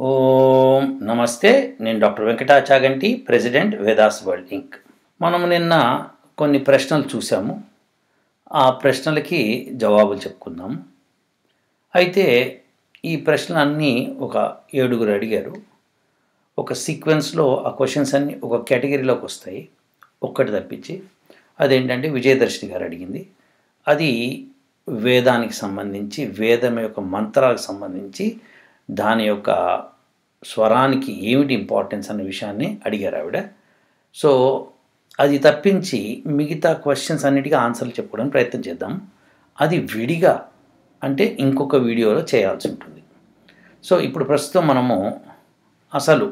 ఓం నమస్తే. నేను doctor Venkata Chaganti, president Vedas world Inc. మనం నిన్న కొన్ని ప్రశ్నలు చూసాము. ఆ ప్రశ్నలకి జవాబులు చెప్పుకుందాము. అయితే ఈ ప్రశ్నలన్నీ ఒక 7 అడిగారు. ఒక సీక్వెన్స్లో ఆ క్వశ్చన్స్ అన్నీ ఒక కేటగిరీలోకి వస్తాయి, ఒక్కటి తప్పించి. అదేంటంటే విజయదర్శిని గారు అడిగింది. అది వేదానికి సంబంధించి, వేదం యొక్క మంత్రాలకు సంబంధించి దాని యొక్క స్వరానికి ఏమిటి ఇంపార్టెన్స్ అనే విషయాన్ని అడిగారు ఆవిడ. సో అది తప్పించి మిగతా క్వశ్చన్స్ అన్నిటికీ ఆన్సర్లు చెప్పుకోవడానికి ప్రయత్నం చేద్దాం. అది విడిగా అంటే ఇంకొక వీడియోలో చేయాల్సి ఉంటుంది. సో ఇప్పుడు ప్రస్తుతం మనము అసలు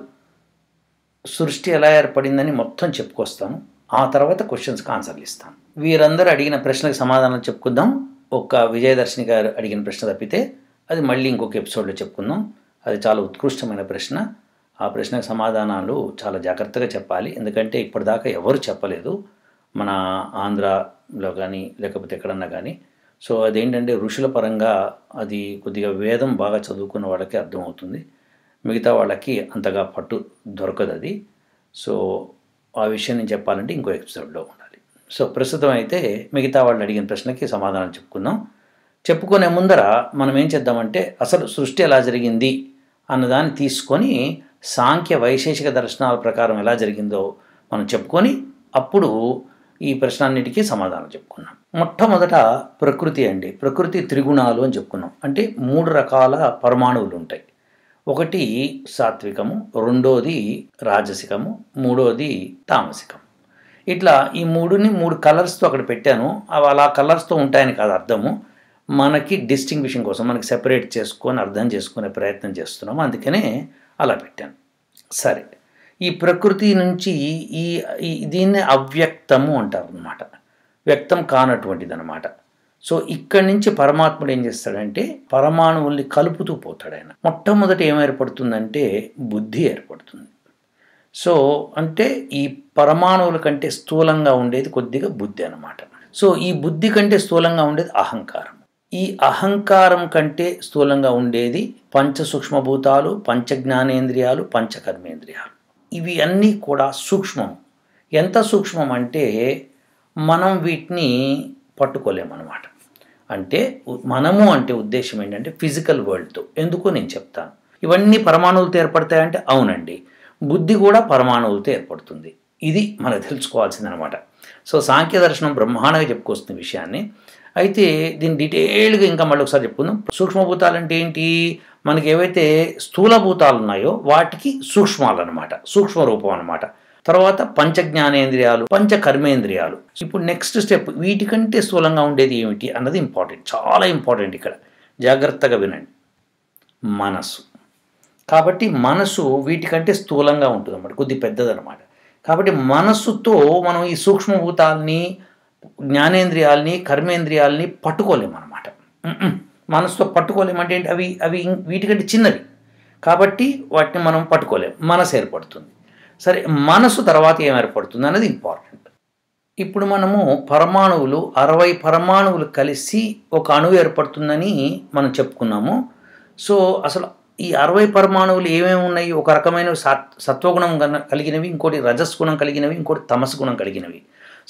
సృష్టి ఎలా ఏర్పడిందని మొత్తం చెప్పుకొస్తాను. ఆ తర్వాత క్వశ్చన్స్కి ఆన్సర్లు ఇస్తాను. వీరందరూ అడిగిన ప్రశ్నలకు సమాధానం చెప్పుకుందాం. ఒక విజయదర్శిని గారు అడిగిన ప్రశ్న తప్పితే అది మళ్ళీ ఇంకొక ఎపిసోడ్లో చెప్పుకుందాం. అది చాలా ఉత్కృష్టమైన ప్రశ్న. ఆ ప్రశ్నకు సమాధానాలు చాలా జాగ్రత్తగా చెప్పాలి, ఎందుకంటే ఇప్పటిదాకా ఎవరు చెప్పలేదు మన ఆంధ్రాలో కానీ లేకపోతే ఎక్కడన్నా కానీ. సో అదేంటంటే ఋషుల పరంగా అది కొద్దిగా వేదం బాగా చదువుకున్న వాళ్ళకి అర్థమవుతుంది, మిగతా వాళ్ళకి అంతగా పట్టు దొరకదు అది. సో ఆ విషయం నేను చెప్పాలంటే ఇంకో ఎపిసోడ్లో ఉండాలి. సో ప్రస్తుతం అయితే మిగతా వాళ్ళు అడిగిన ప్రశ్నకి సమాధానం చెప్పుకుందాం. చెప్పుకునే ముందర మనం ఏం చేద్దామంటే అసలు సృష్టి ఎలా జరిగింది అన్నదాన్ని తీసుకొని సాంఖ్య వైశేషిక దర్శనాల ప్రకారం ఎలా జరిగిందో మనం చెప్పుకొని అప్పుడు ఈ ప్రశ్నన్నిటికీ సమాధానం చెప్పుకున్నాం. మొట్టమొదట ప్రకృతి అండి. ప్రకృతి త్రిగుణాలు అని చెప్పుకున్నాం. అంటే 3 రకాల పరమాణువులు ఉంటాయి. ఒకటి సాత్వికము, రెండోది రాజసికము, మూడోది తామసికం. ఇట్లా ఈ 3 కలర్స్తో అక్కడ పెట్టాను. అవి అలా కలర్స్తో ఉంటాయని కాదు అర్థము, మనకి డిస్టింగ్విషన్ కోసం, మనకి సెపరేట్ చేసుకొని అర్థం చేసుకునే ప్రయత్నం చేస్తున్నాము, అందుకనే అలా పెట్టాను. సరే, ఈ ప్రకృతి నుంచి దీన్నే అవ్యక్తము అంటారు అన్నమాట, వ్యక్తం కానటువంటిది అనమాట. సో ఇక్కడి నుంచి పరమాత్ముడు ఏం చేస్తాడంటే పరమాణువుల్ని కలుపుతూ పోతాడు ఆయన. మొట్టమొదట ఏం ఏర్పడుతుందంటే బుద్ధి ఏర్పడుతుంది. సో అంటే ఈ పరమాణువుల కంటే స్థూలంగా ఉండేది కొద్దిగా బుద్ధి అనమాట. సో ఈ బుద్ధి కంటే స్థూలంగా ఉండేది అహంకారం. ఈ అహంకారం కంటే స్థూలంగా ఉండేది పంచ సూక్ష్మభూతాలు, పంచ జ్ఞానేంద్రియాలు, పంచకర్మేంద్రియాలు. ఇవి అన్నీ కూడా సూక్ష్మం. ఎంత సూక్ష్మం అంటే మనం వీటిని పట్టుకోలేమన్నమాట. అంటే మనము అంటే ఉద్దేశం ఏంటంటే ఫిజికల్ వరల్డ్తో. ఎందుకో నేను చెప్తాను. ఇవన్నీ పరమాణువులతో ఏర్పడతాయంటే అవునండి, బుద్ధి కూడా పరమాణువులతో ఏర్పడుతుంది. ఇది మనం తెలుసుకోవాల్సిందనమాట. సో సాంఖ్య దర్శనం బ్రహ్మాండంగా చెప్పుకొస్తున్న విషయాన్ని. అయితే దీన్ని డీటెయిల్గా ఇంకా మళ్ళీ ఒకసారి చెప్పుకుందాం. సూక్ష్మభూతాలు అంటే ఏంటి? మనకి ఏవైతే స్థూలభూతాలు ఉన్నాయో వాటికి సూక్ష్మాలు అనమాట, సూక్ష్మ రూపం అనమాట. తర్వాత పంచ జ్ఞానేంద్రియాలు, పంచ కర్మేంద్రియాలు. ఇప్పుడు నెక్స్ట్ స్టెప్, వీటికంటే స్థూలంగా ఉండేది ఏమిటి అన్నది ఇంపార్టెంట్, చాలా ఇంపార్టెంట్. ఇక్కడ జాగ్రత్తగా వినండి. మనసు. కాబట్టి మనసు వీటికంటే స్థూలంగా ఉంటుంది అన్నమాట, కొద్ది పెద్దదన్నమాట. కాబట్టి మనస్సుతో మనం ఈ సూక్ష్మభూతాలని, జ్ఞానేంద్రియాలని, కర్మేంద్రియాలని పట్టుకోలేమన్నమాట. మనసుతో పట్టుకోలేమంటే ఏంటి? అవి వీటికంటే చిన్నవి కాబట్టి వాటిని మనం పట్టుకోలేము, మనసు ఏర్పడుతుంది. సరే, మనసు తర్వాత ఏం ఏర్పడుతుంది అన్నది ఇంపార్టెంట్. ఇప్పుడు మనము పరమాణువులు 60 పరమాణువులు కలిసి ఒక అణువు ఏర్పడుతుందని మనం చెప్పుకున్నాము. సో అసలు ఈ 60 పరమాణువులు ఏమేమి ఉన్నాయి? ఒక రకమైన సత్వగుణం కలిగినవి, ఇంకోటి రజస్ గుణం కలిగినవి, ఇంకోటి తమస్ గుణం కలిగినవి.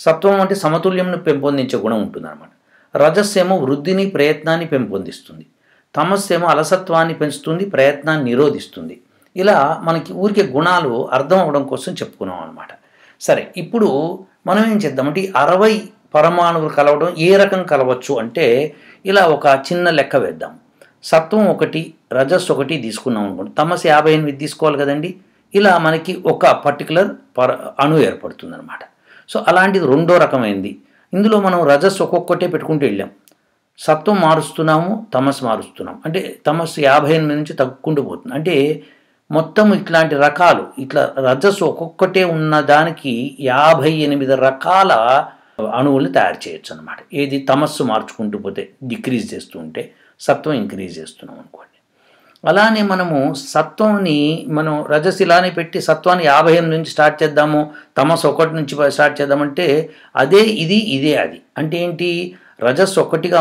సత్వం అంటే సమతుల్యంను పెంపొందించే గుణం ఉంటుందన్నమాట. రజస్ ఏమో వృద్ధిని, ప్రయత్నాన్ని పెంపొందిస్తుంది. తమస్ ఏమో అలసత్వాన్ని పెంచుతుంది, ప్రయత్నాన్ని నిరోధిస్తుంది. ఇలా మనకి ఊరికే గుణాలు అర్థం అవ్వడం కోసం చెప్పుకున్నాం అనమాట. సరే, ఇప్పుడు మనం ఏం చేద్దామంటే 60 పరమాణువులు కలవడం ఏ రకం కలవచ్చు అంటే ఇలా ఒక చిన్న లెక్క వేద్దాం. సత్వం 1, రజస్ 1 తీసుకున్నాం అనుకోండి, తమస్ 58 తీసుకోవాలి కదండి. ఇలా మనకి ఒక పర్టికులర్ అణువు ఏర్పడుతుంది అనమాట. సో అలాంటిది రెండో రకమైంది. ఇందులో మనం రజస్ ఒక్కొక్కటే పెట్టుకుంటూ వెళ్ళాం, సత్వం మారుస్తున్నాము, తమస్ మారుస్తున్నాం. అంటే తమస్ 58 నుంచి తగ్గుకుంటూ పోతుంది. అంటే మొత్తం ఇట్లాంటి రకాలు, ఇట్లా రజస్ ఒక్కొక్కటే ఉన్న దానికి 58 రకాల అణువుల్ని తయారు చేయొచ్చు అనమాట. ఏది? తమస్సు మార్చుకుంటూ పోతే, డిక్రీజ్ చేస్తూ ఉంటే, సత్వం ఇంక్రీజ్ చేస్తున్నాం అనుకోండి. అలానే మనము సత్వంని మనం రజస్ ఇలానే పెట్టి సత్వాన్ని 58 నుంచి స్టార్ట్ చేద్దాము, తమస్ 1 నుంచి స్టార్ట్ చేద్దామంటే అదే ఇది, ఇదే అది. అంటే ఏంటి? రజస్సు ఒకటిగా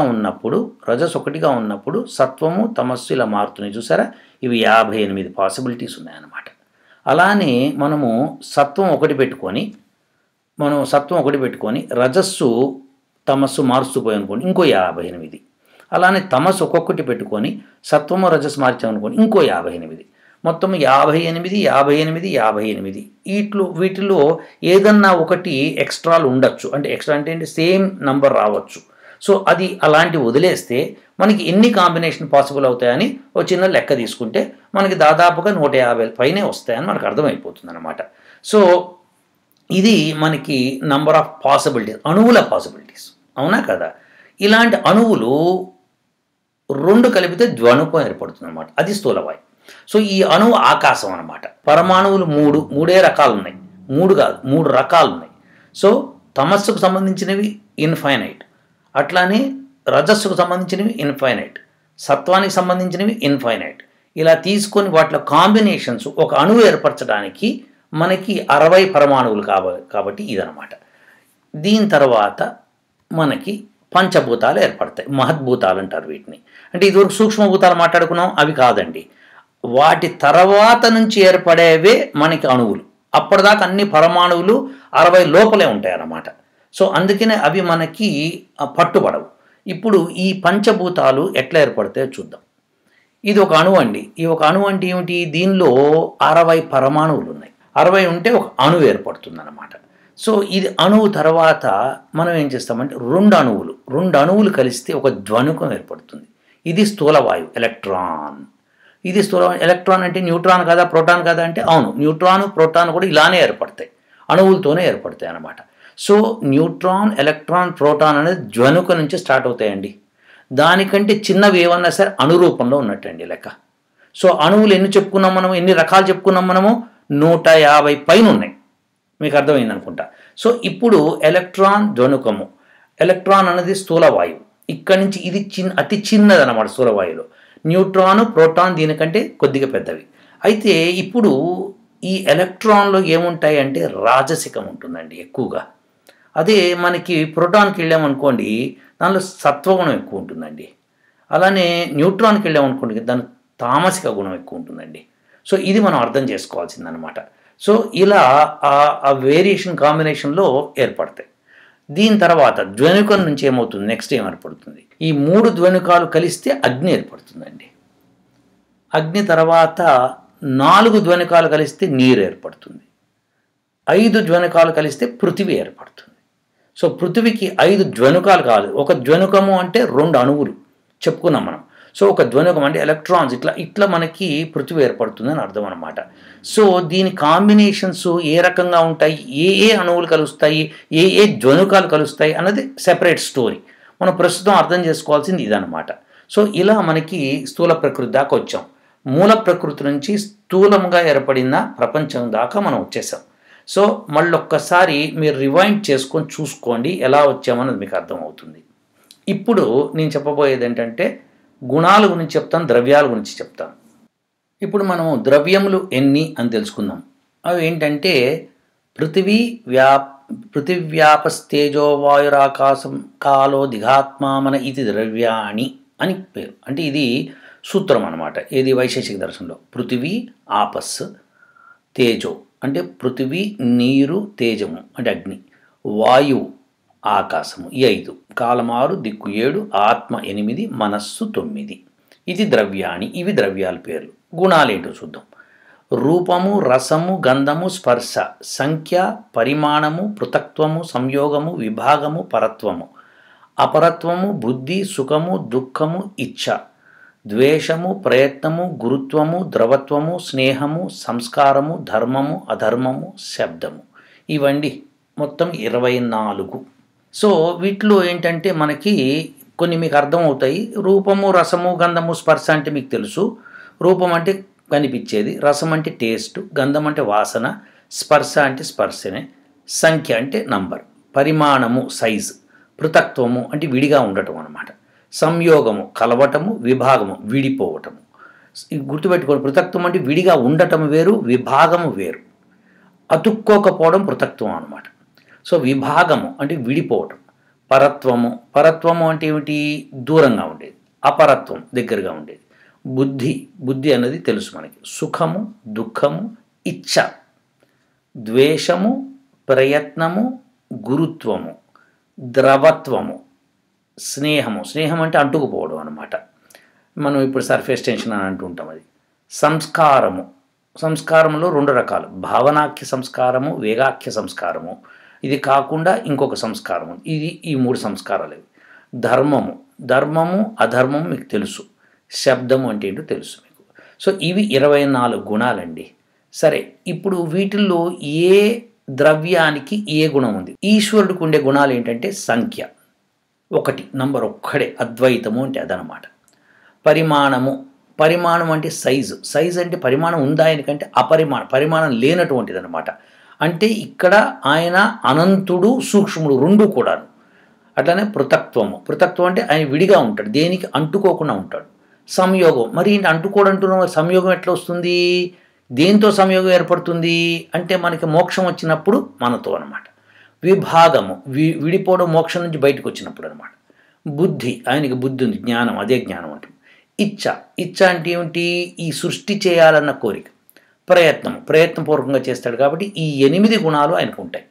ఉన్నప్పుడు సత్వము తమస్సు ఇలా మారుతున్నాయి చూసారా. ఇవి 58 పాసిబిలిటీస్ ఉన్నాయన్నమాట. అలానే మనము సత్వం ఒకటి పెట్టుకొని రజస్సు తమస్సు మారుస్తూ పోయానుకోండి, ఇంకో 58. అలానే తమస్సు ఒక్కొక్కటి పెట్టుకొని సత్వము రజస్సు మార్చామనుకోండి, ఇంకో 58. మొత్తం 58. వీటిలో ఏదన్నా ఒకటి ఎక్స్ట్రాలు ఉండొచ్చు. అంటే ఎక్స్ట్రా అంటే ఏంటి, సేమ్ నంబర్ రావచ్చు. సో అది అలాంటివి వదిలేస్తే మనకి ఎన్ని కాంబినేషన్ పాసిబుల్ అవుతాయని ఒక చిన్న లెక్క తీసుకుంటే మనకి దాదాపుగా 150 పైనే వస్తాయని మనకు అర్థమైపోతుంది అనమాట. సో ఇది మనకి నంబర్ ఆఫ్ పాసిబిలిటీస్, అణువుల పాసిబిలిటీస్, అవునా కదా. ఇలాంటి అణువులు 2 కలిపితే ద్వనుకం ఏర్పడుతుంది అనమాట. అది స్థూలవాయువు. సో ఈ అణువు ఆకాశం అనమాట. పరమాణువులు మూడే రకాలు ఉన్నాయి. 3 కాదు, 3 రకాలు ఉన్నాయి. సో తమస్సుకు సంబంధించినవి ఇన్ఫైనైట్, అట్లానే రజస్సుకు సంబంధించినవి ఇన్ఫైనైట్, సత్వానికి సంబంధించినవి ఇన్ఫైనైట్. ఇలా తీసుకొని వాటిలో కాంబినేషన్స్ ఒక అణువు ఏర్పరచడానికి మనకి 60 పరమాణువులు కావాలి. కాబట్టి ఇదనమాట. దీని తర్వాత మనకి పంచభూతాలు ఏర్పడతాయి. మహద్భూతాలు అంటారు వీటిని. అంటే ఇదివరకు సూక్ష్మభూతాలు మాట్లాడుకున్నాం, అవి కాదండి. వాటి తర్వాత నుంచి ఏర్పడేవే మనకి అణువులు. అప్పటిదాకా అన్ని పరమాణువులు 60 లోపలే ఉంటాయి అన్నమాట. సో అందుకనే అవి మనకి పట్టుబడవు. ఇప్పుడు ఈ పంచభూతాలు ఎట్లా ఏర్పడతాయో చూద్దాం. ఇది ఒక అణువు అండి. ఈ ఒక అణువు అంటే ఏమిటి, దీనిలో 60 పరమాణువులు ఉన్నాయి. 60 ఉంటే ఒక అణువు ఏర్పడుతుంది అన్నమాట. సో ఇది అణువు తర్వాత మనం ఏం చేస్తామంటే 2 అణువులు కలిస్తే ఒక ద్వనుకం ఏర్పడుతుంది. ఇది స్థూలవాయువు, ఎలక్ట్రాన్. ఇది ఎలక్ట్రాన్ అంటే న్యూట్రాన్ కదా, ప్రోటాన్ కదా అంటే అవును, న్యూట్రాన్ ప్రోటాన్ కూడా ఇలానే ఏర్పడతాయి, అణువులతోనే ఏర్పడతాయి అన్నమాట. సో న్యూట్రాన్, ఎలక్ట్రాన్, ప్రోటాన్ అనేది ద్వనుక నుంచి స్టార్ట్ అవుతాయండి. దానికంటే చిన్నవి ఏమన్నా సరే అణురూపంలో ఉన్నట్టండి లెక్క. సో అణువులు ఎన్ని చెప్పుకున్నాం మనము, ఎన్ని రకాలు చెప్పుకున్నాం మనము, 150 పైన ఉన్నాయి. మీకు అర్థమైంది అనుకుంటా. సో ఇప్పుడు ఎలక్ట్రాన్ ద్వనుకము. ఎలక్ట్రాన్ అనేది స్థూలవాయువు. ఇక్కడి నుంచి ఇది అతి చిన్నది అన్నమాట స్థూలవాయువులో. న్యూట్రాన్, ప్రోటాన్ దీనికంటే కొద్దిగా పెద్దవి. అయితే ఇప్పుడు ఈ ఎలక్ట్రాన్లో ఏముంటాయి అంటే రాజసికం ఉంటుందండి ఎక్కువగా. అదే మనకి ప్రోటాన్కి వెళ్ళామనుకోండి, దానిలో సత్వగుణం ఎక్కువ ఉంటుందండి. అలానే న్యూట్రాన్కి వెళ్ళామనుకోండి, దాని తామసిక గుణం ఎక్కువ ఉంటుందండి. సో ఇది మనం అర్థం చేసుకోవాల్సిందనమాట. సో ఇలా ఆ వేరియేషన్ కాంబినేషన్లో ఏర్పడతాయి. దీని తర్వాత ద్వనుకం నుంచి ఏమవుతుంది, నెక్స్ట్ ఏం ఏర్పడుతుంది, ఈ 3 ద్వనుకాలు కలిస్తే అగ్ని ఏర్పడుతుందండి. అగ్ని తర్వాత 4 ద్వనుకాలు కలిస్తే నీరు ఏర్పడుతుంది. 5 ద్వనుకాలు కలిస్తే పృథివీ ఏర్పడుతుంది. సో పృథివీకి 5 ద్వనుకాలు కాదు, ఒక ద్వనుకము అంటే 2 అణువులు చెప్పుకున్నాం మనం. సో ఒక ద్వనుకం అంటే ఎలక్ట్రాన్స్ ఇట్లా మనకి పృథివీ ఏర్పడుతుందని అర్థం అనమాట. సో దీని కాంబినేషన్స్ ఏ రకంగా ఉంటాయి, ఏ అణువులు కలుస్తాయి, ఏ ద్వనుకాలు కలుస్తాయి అన్నది సెపరేట్ స్టోరీ. మనం ప్రస్తుతం అర్థం చేసుకోవాల్సింది ఇదనమాట. సో ఇలా మనకి స్థూల ప్రకృతి దాకా వచ్చాం. మూల ప్రకృతి నుంచి స్థూలంగా ఏర్పడిన ప్రపంచం దాకా మనం వచ్చేసాం. సో మళ్ళొక్కసారి మీరు రివైండ్ చేసుకొని చూసుకోండి ఎలా వచ్చామన్నది మీకు అర్థమవుతుంది. ఇప్పుడు నేను చెప్పబోయేది ఏంటంటే గుణాల గురించి చెప్తాను, ద్రవ్యాల గురించి చెప్తాను. ఇప్పుడు మనం ద్రవ్యములు ఎన్ని అని తెలుసుకుందాం. అవి ఏంటంటే పృథివ్యాపస్తేజో వాయురాకాశం కాలో దిఘాత్మామన ఇది ద్రవ్యాణి అని పేరు. అంటే ఇది సూత్రం అనమాట. ఏది వైశేషిక దర్శనంలో పృథివీ, ఆపస్, తేజో అంటే పృథివీ, నీరు, తేజము అంటే అగ్ని, వాయువు, ఆకాశము ఈ 5, కాలమారు, దిక్కు 7, ఆత్మ 8, మనస్సు 9. ఇది ద్రవ్యాణి. ఇవి ద్రవ్యాల పేర్లు. గుణాలేంటో చూద్దాం. రూపము, రసము, గంధము, స్పర్శ, సంఖ్య, పరిమాణము, పృథక్త్వము, సంయోగము, విభాగము, పరత్వము, అపరత్వము, బుద్ధి, సుఖము, దుఃఖము, ఇచ్ఛ, ద్వేషము, ప్రయత్నము, గురుత్వము, ద్రవత్వము, స్నేహము, సంస్కారము, ధర్మము, అధర్మము, శబ్దము. ఇవండి మొత్తం 24. సో వీటిలో ఏంటంటే మనకి కొన్ని మీకు అర్థమవుతాయి. రూపము, రసము, గంధము, స్పర్శ అంటే మీకు తెలుసు. రూపం అంటే కనిపించేది, రసం అంటే టేస్ట్, గంధం అంటే వాసన, స్పర్శ అంటే స్పర్శనే, సంఖ్య అంటే నంబర్, పరిమాణము సైజు, పృథక్త్వము అంటే విడిగా ఉండటం అన్నమాట, సంయోగము కలవటము, విభాగము విడిపోవటము. గుర్తుపెట్టుకోండి, పృథక్త్వం అంటే విడిగా ఉండటం వేరు, విభాగము వేరు. అతుక్కోకపోవడం పృథక్త్వం అన్నమాట. సో విభాగము అంటే విడిపోవటం, పరత్వము. పరత్వము అంటే ఏమిటి? దూరంగా ఉండేది. అపరత్వం దగ్గరగా ఉండేది. బుద్ధి. బుద్ధి అన్నది తెలుసు మనకి. సుఖము, దుఃఖము, ఇచ్ఛ, ద్వేషము, ప్రయత్నము, గురుత్వము, ద్రవత్వము, స్నేహము. స్నేహం అంటే అంటుకుపోవడం అన్నమాట. మనం ఇప్పుడు సర్ఫేస్ టెన్షన్ అని అంటుంటాం. అది సంస్కారము. సంస్కారంలో 2 రకాలు: భావనాఖ్య సంస్కారము, వేగాఖ్య సంస్కారము. ఇది కాకుండా ఇంకొక సంస్కారం ఉంది. ఈ 3 సంస్కారాలు ఇవి. ధర్మము. ధర్మము అధర్మము మీకు తెలుసు. శబ్దము అంటే ఏంటో తెలుసు మీకు. సో ఇవి 24 గుణాలండి. సరే, ఇప్పుడు వీటిల్లో ఏ ద్రవ్యానికి ఏ గుణం ఉంది? ఈశ్వరుడికి ఉండే గుణాలు ఏంటంటే సంఖ్య 1, నంబర్ 1 అద్వైతము అంటే అదనమాట. పరిమాణము. పరిమాణం అంటే సైజు. సైజు అంటే పరిమాణం ఉందా ఆయనకంటే అపరిమాణం, పరిమాణం లేనటువంటిది అనమాట. అంటే ఇక్కడ ఆయన అనంతుడు, సూక్ష్ముడు 2 కూడాను. అట్లనే పృథక్త్వము. పృథక్త్వం అంటే ఆయన విడిగా ఉంటాడు, దేనికి అంటుకోకుండా ఉంటాడు. సంయోగం. మరి అంటుకోడంటున్నాం, సంయోగం ఎట్లా వస్తుంది? దేంతో సంయోగం ఏర్పడుతుంది అంటే మనకి మోక్షం వచ్చినప్పుడు మనతో అనమాట. విభాగము. విడిపోవడం మోక్షం నుంచి బయటకు వచ్చినప్పుడు అనమాట. బుద్ధి. ఆయనకి బుద్ధి ఉంది, జ్ఞానం, అదే జ్ఞానం అంటే. ఇచ్ఛ. ఇచ్ఛ అంటే ఏమిటి? ఈ సృష్టి చేయాలన్న కోరిక. ప్రయత్నం. ప్రయత్నపూర్వకంగా చేస్తాడు కాబట్టి ఈ 8 గుణాలు ఆయనకు ఉంటాయి.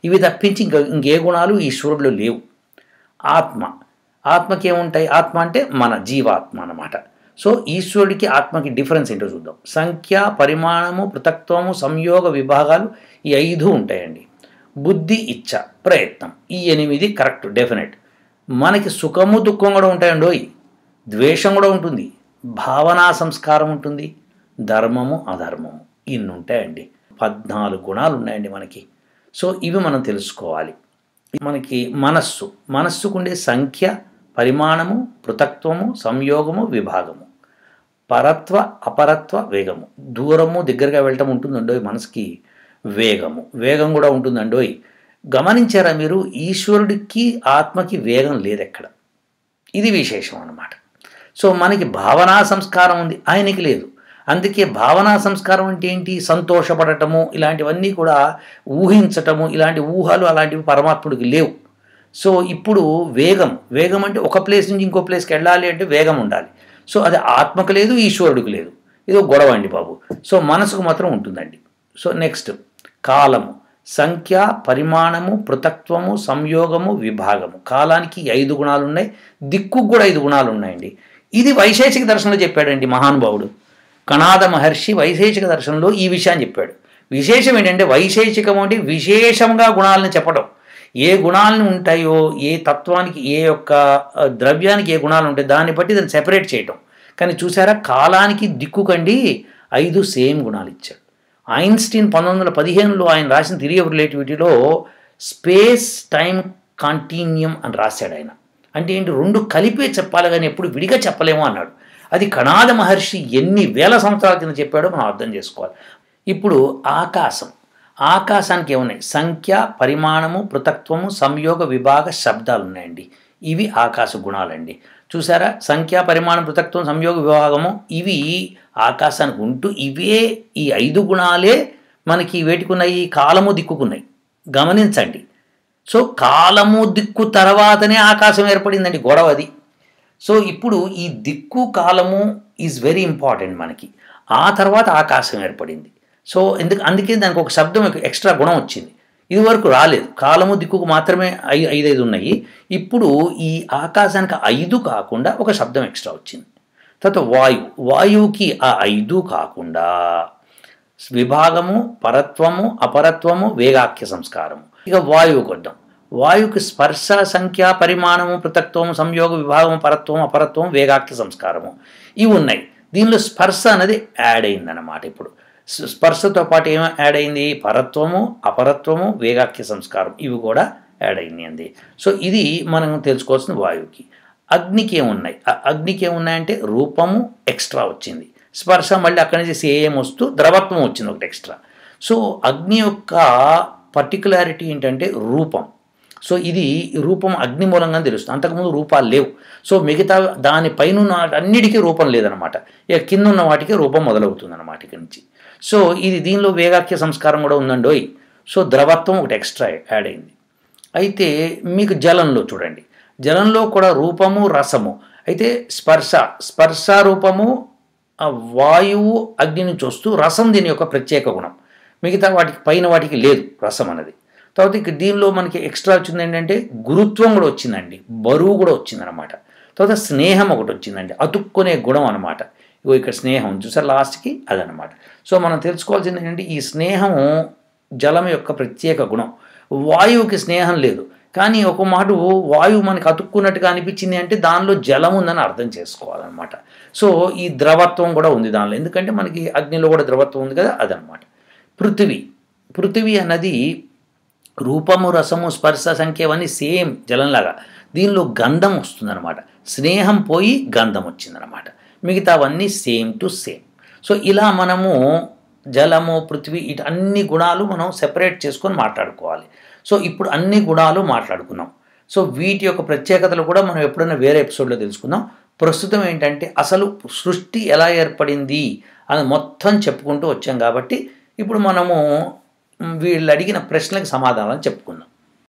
ఇవి తప్పించి ఇంకే గుణాలు ఈశ్వరుడిలో లేవు. ఆత్మ. ఆత్మకి ఏముంటాయి? ఆత్మ అంటే మన జీవాత్మ అన్నమాట. సో ఈశ్వరుడికి ఆత్మకి డిఫరెన్స్ ఏంటో చూద్దాం. సంఖ్య, పరిమాణము, పృథక్త్వము, సంయోగ, విభాగాలు ఈ 5 ఉంటాయండి. బుద్ధి, ఇచ్ఛ, ప్రయత్నం, ఈ 8 కరెక్ట్, డెఫినెట్. మనకి సుఖము, దుఃఖం కూడా ఉంటాయండి. ద్వేషం కూడా ఉంటుంది, భావనా సంస్కారం ఉంటుంది, ధర్మము, అధర్మము, ఇన్ని ఉంటాయండి. 14 గుణాలు ఉన్నాయండి మనకి. సో ఇవి మనం తెలుసుకోవాలి. మనకి మనస్సు. మనస్సుకుండే సంఖ్య, పరిమాణము, పృథక్త్వము, సంయోగము, విభాగము, పరత్వ, అపరత్వ, వేగము. దూరము, దగ్గరగా వెళ్ళటం ఉంటుందండోయ్ మనసుకి. వేగము. వేగం కూడా ఉంటుందండోయ్. గమనించారా మీరు? ఈశ్వరుడికి ఆత్మకి వేగం లేదెక్కడ. ఇది విశేషం అన్నమాట. సో మనకి భావనా సంస్కారం ఉంది, ఆయనకి లేదు. అందుకే భావనా సంస్కారం అంటే ఏంటి? సంతోషపడటము, ఇలాంటివన్నీ కూడా ఊహించటము, ఇలాంటి ఊహలు అలాంటివి పరమాత్ముడికి లేవు. సో ఇప్పుడు వేగం. వేగం అంటే ఒక ప్లేస్ నుంచి ఇంకో ప్లేస్కి వెళ్ళాలి అంటే వేగం ఉండాలి. సో అది ఆత్మకు లేదు, ఈశ్వరుడికి లేదు. ఇది ఒక గొడవ అండి బాబు. సో మనసుకు మాత్రం ఉంటుందండి. సో నెక్స్ట్ కాలము. సంఖ్య, పరిమాణము, పృథక్త్వము, సంయోగము, విభాగము. కాలానికి 5 గుణాలు ఉన్నాయి, దిక్కుకు కూడా 5 గుణాలు ఉన్నాయండి. ఇది వైశేషిక దర్శనంలో చెప్పాడండి మహానుభావుడు కణాద మహర్షి. వైశేషిక దర్శనంలో ఈ విషయాన్ని చెప్పాడు. విశేషం ఏంటంటే వైశేషికం అంటే విశేషంగా గుణాలను చెప్పడం. ఏ గుణాలను ఉంటాయో, ఏ తత్వానికి, ఏ యొక్క ద్రవ్యానికి ఏ గుణాలు ఉంటాయో దాన్ని బట్టి దాన్ని సెపరేట్ చేయటం. కానీ చూసారా, కాలానికి దిక్కుకండి 5 సేమ్ గుణాలు ఇచ్చాడు. ఐన్స్టీన్ 1915లో ఆయన రాసిన థియరీ ఆఫ్ రిలేటివిటీలో స్పేస్ టైం కంటిన్యూమ్ అని రాశాడు ఆయన. అంటే ఏంటి? 2 కలిపే చెప్పాలి కానీ ఎప్పుడు విడిగా చెప్పలేము అన్నాడు. అది కణాద మహర్షి ఎన్ని వేల సంవత్సరాల కింద చెప్పాడో మనం అర్థం చేసుకోవాలి. ఇప్పుడు ఆకాశం. ఆకాశానికి ఏమున్నాయి? సంఖ్య, పరిమాణము, పృథక్త్వము, సంయోగ, విభాగ, శబ్దాలు ఉన్నాయండి. ఇవి ఆకాశ గుణాలండి. చూసారా, సంఖ్య, పరిమాణం, పృథక్త్వం, సంయోగ, విభాగము ఇవి ఆకాశానికి ఉంటూ ఇవే ఈ 5 గుణాలే మనకి వేటికున్నాయి? కాలము, దిక్కుకున్నాయి. గమనించండి. సో కాలము, దిక్కు తర్వాతనే ఆకాశం ఏర్పడిందండి. గొడవ అది. సో ఇప్పుడు ఈ దిక్కు, కాలము ఈజ్ వెరీ ఇంపార్టెంట్ మనకి. ఆ తర్వాత ఆకాశం ఏర్పడింది. సో అందుకే దానికి ఒక శబ్దం ఎక్స్ట్రా గుణం వచ్చింది. ఇదివరకు రాలేదు. కాలము, దిక్కుకు మాత్రమే 5 ఉన్నాయి. ఇప్పుడు ఈ ఆకాశానికి 5 కాకుండా ఒక శబ్దం ఎక్స్ట్రా వచ్చింది. తర్వాత వాయువు. వాయువుకి ఆ 5 కాకుండా విభాగము, పరత్వము, అపరత్వము, వేగాఖ్య సంస్కారము. ఇక వాయువుకి వద్దాం. వాయువుకి స్పర్శ, సంఖ్య, పరిమాణము, పృథక్త్వము, సంయోగ, విభాగము, పరత్వము, అపరత్వము, వేగాఖ్య సంస్కారము ఇవి ఉన్నాయి. దీనిలో స్పర్శ అనేది యాడ్ అయిందన్నమాట. ఇప్పుడు స్పర్శతో పాటు ఏమో యాడ్ అయింది? పరత్వము, అపరత్వము, వేగాఖ్య సంస్కారం ఇవి కూడా యాడ్ అయింది అండి. సో ఇది మనం తెలుసుకోవాల్సిన వాయువుకి. అగ్నికి ఏమున్నాయి? అగ్నికి ఏమున్నాయంటే రూపము ఎక్స్ట్రా వచ్చింది, స్పర్శ మళ్ళీ అక్కడి నుంచి సేమ్ వస్తూ ద్రవత్వం వచ్చింది ఒకటి ఎక్స్ట్రా. సో అగ్ని యొక్క పర్టికులారిటీ ఏంటంటే రూపం. సో ఇది రూపం అగ్ని మూలంగా తెలుస్తుంది. అంతకుముందు రూపాలు లేవు. సో మిగతా దానిపైన అన్నిటికీ రూపం లేదనమాట. ఇక కింద ఉన్న వాటికి రూపం మొదలవుతుంది అన్నమాట ఇక్కడి నుంచి. సో ఇది దీనిలో వేగాఖ్య సంస్కారం కూడా ఉందండోయ్. సో ద్రవత్వం ఒకటి ఎక్స్ట్రా యాడ్ అయింది. అయితే మీకు జలంలో చూడండి, జలంలో కూడా రూపము రసము, అయితే స్పర్శ రూపము వాయువు అగ్ని నుంచి వస్తూ రసం దీని యొక్క ప్రత్యేక గుణం. మిగతా వాటికి పైన వాటికి లేదు రసం అన్నది. తర్వాత ఇక దీనిలో మనకి ఎక్స్ట్రా వచ్చింది ఏంటంటే గురుత్వం కూడా వచ్చిందండి, బరువు కూడా వచ్చిందనమాట. తర్వాత స్నేహం ఒకటి వచ్చిందండి, అతుక్కునే గుణం అనమాట. ఇగో ఇక్కడ స్నేహం చూసారు లాస్ట్కి, అదనమాట. సో మనం తెలుసుకోవాల్సింది ఏంటంటే ఈ స్నేహం జలం యొక్క ప్రత్యేక గుణం. వాయువుకి స్నేహం లేదు, కానీ ఒక మాట వాయువు మనకి అతుక్కున్నట్టుగా అనిపించింది అంటే దానిలో జలం ఉందని అర్థం చేసుకోవాలన్నమాట. సో ఈ ద్రవత్వం కూడా ఉంది దానిలో, ఎందుకంటే మనకి అగ్నిలో కూడా ద్రవత్వం ఉంది కదా, అదనమాట. పృథివీ అన్నది రూపము రసము స్పర్శ సంఖ్య అవన్నీ సేమ్ జలంలాగా, దీనిలో గంధం వస్తుందన్నమాట. స్నేహం పోయి గంధం వచ్చిందనమాట, మిగతావన్నీ సేమ్ టు సేమ్. సో ఇలా మనము జలము పృథివీ ఇటు అన్ని గుణాలు మనం సెపరేట్ చేసుకొని మాట్లాడుకోవాలి. సో ఇప్పుడు అన్ని గుణాలు మాట్లాడుకున్నాం. సో వీటి యొక్క ప్రత్యేకతలు కూడా మనం ఎప్పుడైనా వేరే ఎపిసోడ్లో తెలుసుకుందాం. ప్రస్తుతం ఏంటంటే అసలు సృష్టి ఎలా ఏర్పడింది అని మొత్తం చెప్పుకుంటూ వచ్చాం కాబట్టి ఇప్పుడు మనము వీళ్ళు అడిగిన ప్రశ్నలకు సమాధానం చెప్పుకుందాం.